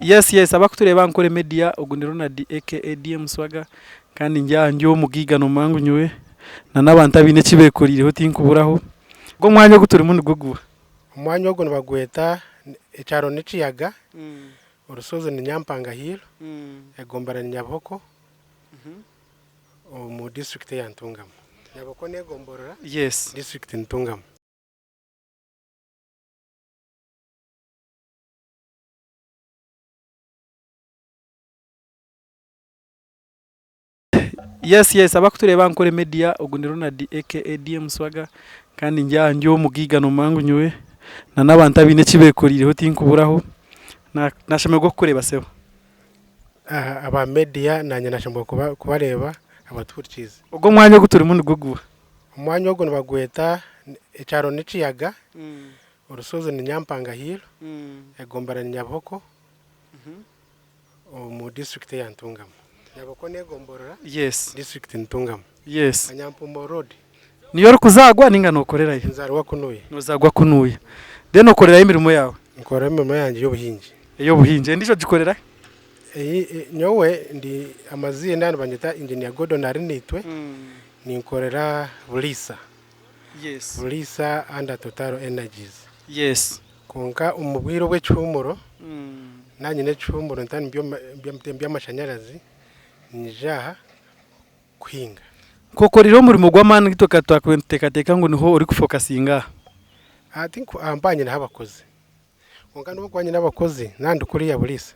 Yes abakutureba nkore media ugundi Ronald aka DM Swaga kandi njyo mugigano mangu nywe na nabanta bine kibekurireho tinkuburaho ngo mwanya guturi mundi guguha umwanya wo bagweta icyaro niciyaga urusozo ni Nyampanga hilo egombara ni Nyaboko mu district ya Ntungamo. Nyaboko ne gomborora yes district Ntungamo. Yes abakutureba nkore media ugundi Ronald aka DM Swaga kandi njyo mugigano mangu nywe na nabanta bine kibekurireho tinkuburaho nashamerwa kureba sebo aba media nanye nashamerwa kubareba abaturikize ubwo mwanya guturi mundi guguha umwanya wo bagweta icyaro niciyaga urusozo ni Nyampanga hilo egombara ni Nyaboko mu district ya Ntungamo. Nyaboko ne gomborora yes district Ntungamo. yes Anyampumo road niyo kuzagwa ningano ukorerayo nzarwa kunuye nuzagwa kunuye deno ukorerayo imirimo yawe nkora imirimo yanjye y'ubuhinzi ndico gikorera nyowe ndi amazina banyita engineer Gordon Arinitwe ninkorera Bulisa yes Bulisa under Total Energies yes konka umubwiro w'ecumuro nanye n'ecumuro ntani by'amashanyarazi nijaha kuhinga koko riro muri mugwamana gitoka twakwenteka ngo niho uri kufokasinga I think ambanye n'abakozi konka n'ubwanye n'abakozi nandi kuri ya Bulisa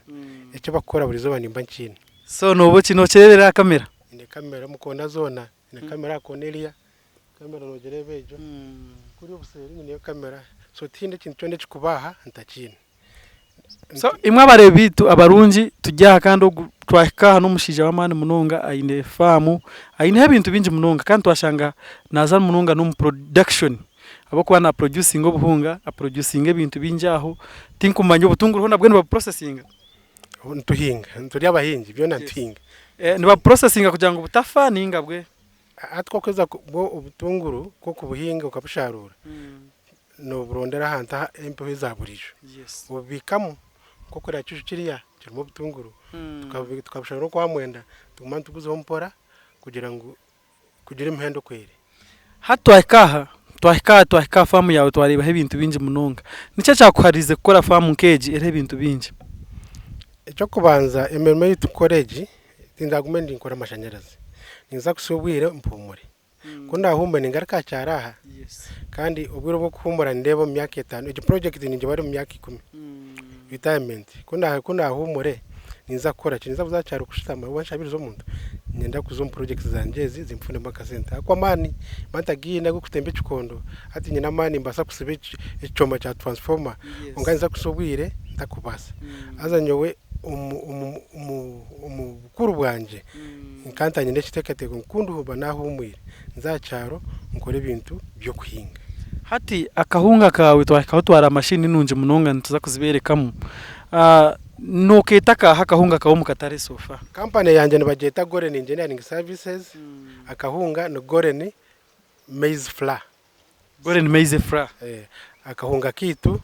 icyo bakora buri zoba nimba nkini so no kino cerera kamera ine kamera mukona zona ine kamera Cornelia kamera nogerebejo kuri ubuseri niyo kamera so tinde kintu cyone kikubaha ntakini so imwe abarebitu abarungi tujya kandi twaka hano mushija w'amani munonga aine famu aine ibintu binji munonga kandi twashanga naza munonga no production abo kwa na producing obuhunga a producing ibintu binjaho tinkumanya ubutunguru nabwo ni ba processing ntuhinga nturi abahingi byo nantinga ni ba processing kugira ngo butafa ninga bwe atwo kweza ubutunguru ko kubuhinga ukabusharura no burondera hanta empe zaburijo ubikamo koko racyucu kiriya kirimo ubutunguru tukabusharura kwa mwenda tumantu guzo mpora kugira ngo kugira impendo kwere twahika famu yawe twareba ibintu binji munonga nicyo cyakuharize gukora famu keji ere ibintu binji icyo kubanza emerme y'itukoreji tindagumendi nkora amashanyarazi ninza kusubwire mpumure ko ndahumba ningaruka cyaraha kandi ubwiro bwo kuhumura ndebo mu myaka 5 iki project ninje bari mu myaka 10 retirement ko ndahumure ninza kora kinza buzacyaro kushitama wanshabirizo muntu nyenda kuzo project zanjezi zimfune mbaka center kwa mani matagiye nago kutembe chikondo ati nyina mani mbasa kusibe icoma cha transformer unganza kusobwire ndakubasa aza nyowe umukuru bwanje nkantanye n'ekitekateko nkundu huba nahumwire nzacyaro nkore ibintu byo kuhinga hati akahunga kawe twara mashini nunje munonga ntuza kuziberekamo noketaka hakahunga kawo mukatare sofa company yanje nibageta Goren Engineering Services akahunga no Goren Maize Flour akahunga kitu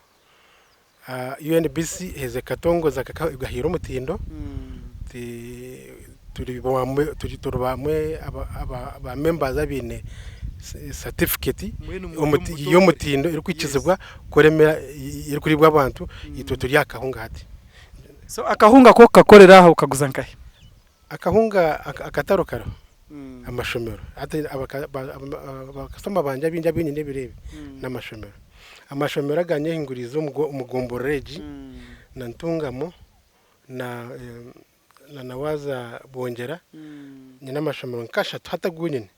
UNBC heze katongo zakahira umutindo turi bamwe aba members abine certificate yo mutindo iri kwikizibwa kuremera iri kuribwa abantu ito turi akahunga hati so akahunga ko kakorera aho kaguza nkahe akahunga akatarokaro amashomero ati abakasoma banje binja binye birebe n'amashomero amashomero aganye ingurizo umugomboreji na Ntungamo na nawaza bongera nyina amashomero nkashatu hatagunyene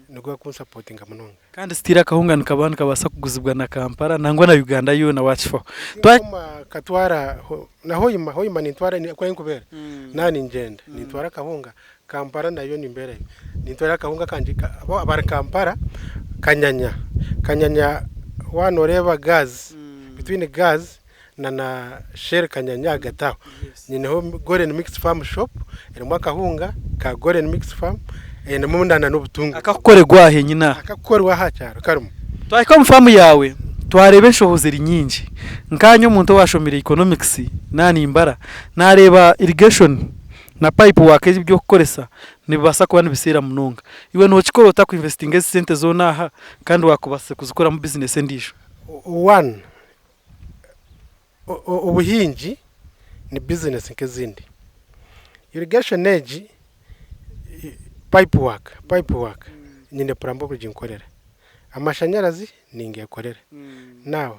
nugwa kunsupportinga munonga kandi stira kahunga nikabana kabasa kuguzibwa na Kampala nangwa na Uganda yo na watchfo katwara na hoyima nitwara ni kwa inkubera nani ngenda nitwara kahunga Kampala nayo ni mbere nitwara kahunga kanjika abo abara Kampala kanyanya wanoreba gas between gas na share kanyanya gataho nineho Goren Mixed Farm Shop iri mu kahunga ka Goren Mixed Farm ene mumundana n'ubutungu akakorerwa he nyina akakorwa ha cyaro karumo twahika mu famu yawe twarebe nshohozeri nyingi nkanyo umuntu washomera economics nanimbara nareba irrigation na pipe work ibyo gukoresa nibasa kuba nibisera munonga iwe no chikoro ta ku investing sente zona aha kandi wakubase kuzikora mu business endisho. One, ubuhingi ni business nk'izindi. Irrigation age pipe work nyine purambo buri nkorera. Amashanyarazi ninge yakorera. Now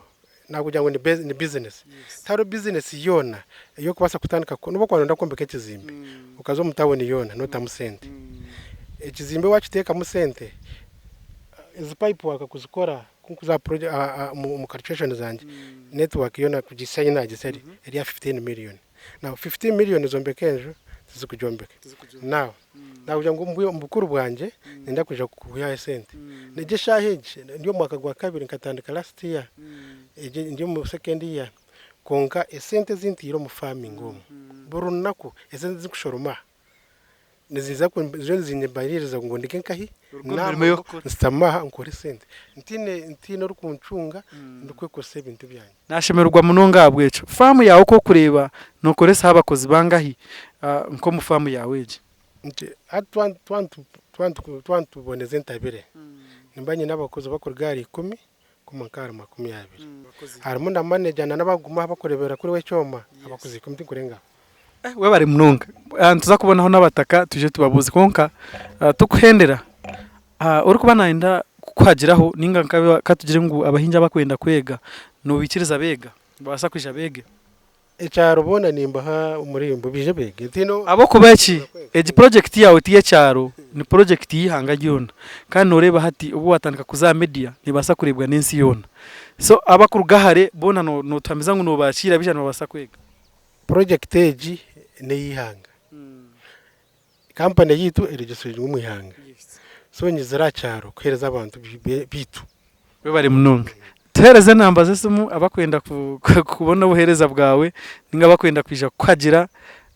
nakugira ngo ni business. Taro business yona yo kubasa kutandika nubo kwa nda kombeka ekizimbe. Ukazo mutabone yona nota musente. Ekizimbe wachiteka musente. Izi pipe work kuzikora kuza project mu calculation zanje. Network yona kugisanya nagiseri eri 15 million. Now 15 million zombekenje zikujombeka. Now nakugira ngo mbukuru bwanje nenda kuja kuya sente. Neje shaheje ndio mwaka gwa kabiri nkatandika last year. Ndio mu second year konka esente zintiro mu farming ngomo. Burunako esente zikushoroma. Niziza ko zinyebaririza ngo ndike nkahi namwe nsitamaha nkore sente. Ntino rukuncunga ndukwe ko 70 byanye. Nashemerwa munonga abwecho. Farm yawe ko kureba nokoresa abakozi bangahi nko mu farm yawe je. Nti twantu boneze ntabire. Nimbanye n'abakozi bakora gari 10 kumankara 20. Harimo na manager n'abaguma bakorebera kuri we cyoma abakozi 10 kurenga. We bari munonga. Tuza kubonaho n'abataka tuje tubabuze konka tukuhendera. Uri kubana inda kwagiraho ninga katugire ngo abahinja bakwenda kwega no bikiriza bega basa kwija bege. Echaro bona nimba umurimbo bije bege tino abo kubaki eji project yawe tiye cyaro ni project yihanga gyona kandi ureba hati ubu watandika kuza media nibasa kurebwa n'insi yona so abakurugahare bona no twamiza ngo no bashira bijana basa kwega project eji ne yihanga company yitu registered mu yihanga so nyizira cyaro kwereza abantu bitu we bari munonga tereze nambaze sumu abakwenda kubona ubuhereza bwawe ninga bakwenda kwija kwagira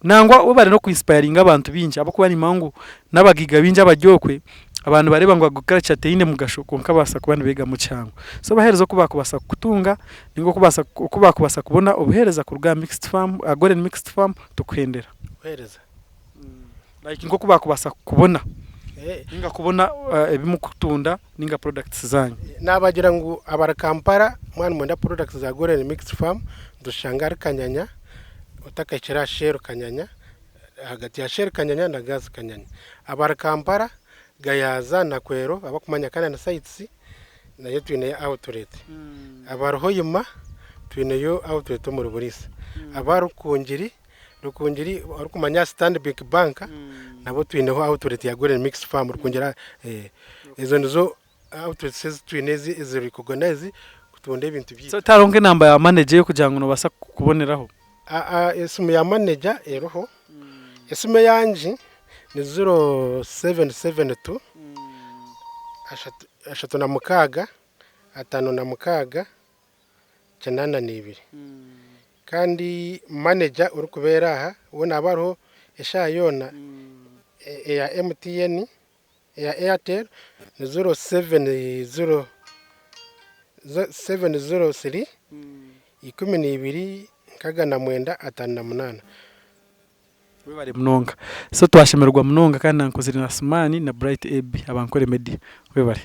nangwa ubare no kuinspiring abantu binje abakuba ni mangu nabagiga binje abajyokwe abantu bareba ngo agukara chateyine mugashoko nkabasa kubana bega mu cyango so bahereza ko bakubasa kutunga ningo kubasa kubona ubuhereza ku rwa mixed farm golden mixed farm tukwendera uhereza like ngo kubakubasa kubona ninga kubona ebimukutunda ninga products zanyu nabagira ngo abarakampara mwana mwenda products za golden mixed farm dushangara kanyanya utakakira share kanyanya hagati ya share kanyanya na gas kanyanya abarakampara gayaza na kwero abakumanya kana na sites na yetu ine outlet abarohoyima twineyo outlet mu ruburisa abarukungiri arukumanya Stanbic Bank nabo twineho outlet ya golden mixed farm rukungera izo nizo outlets twinezi is recognize kutonde ibintu byi so taronke namba ya manager yo kugira ngo basa kuboneraho esimu ya manager eroho esimu yanje ni 0772 ashatu na mukaga atano na mukaga cyanana nibiri kandi manager uri kubera aha ubona abaro eshayona ya MTN ya Airtel ni 0703 12 kaga na mwenda atanu na munana we bari munonga so twashemerwa munonga kandi nankuzira na Sumani na Bright AB abankore media we bari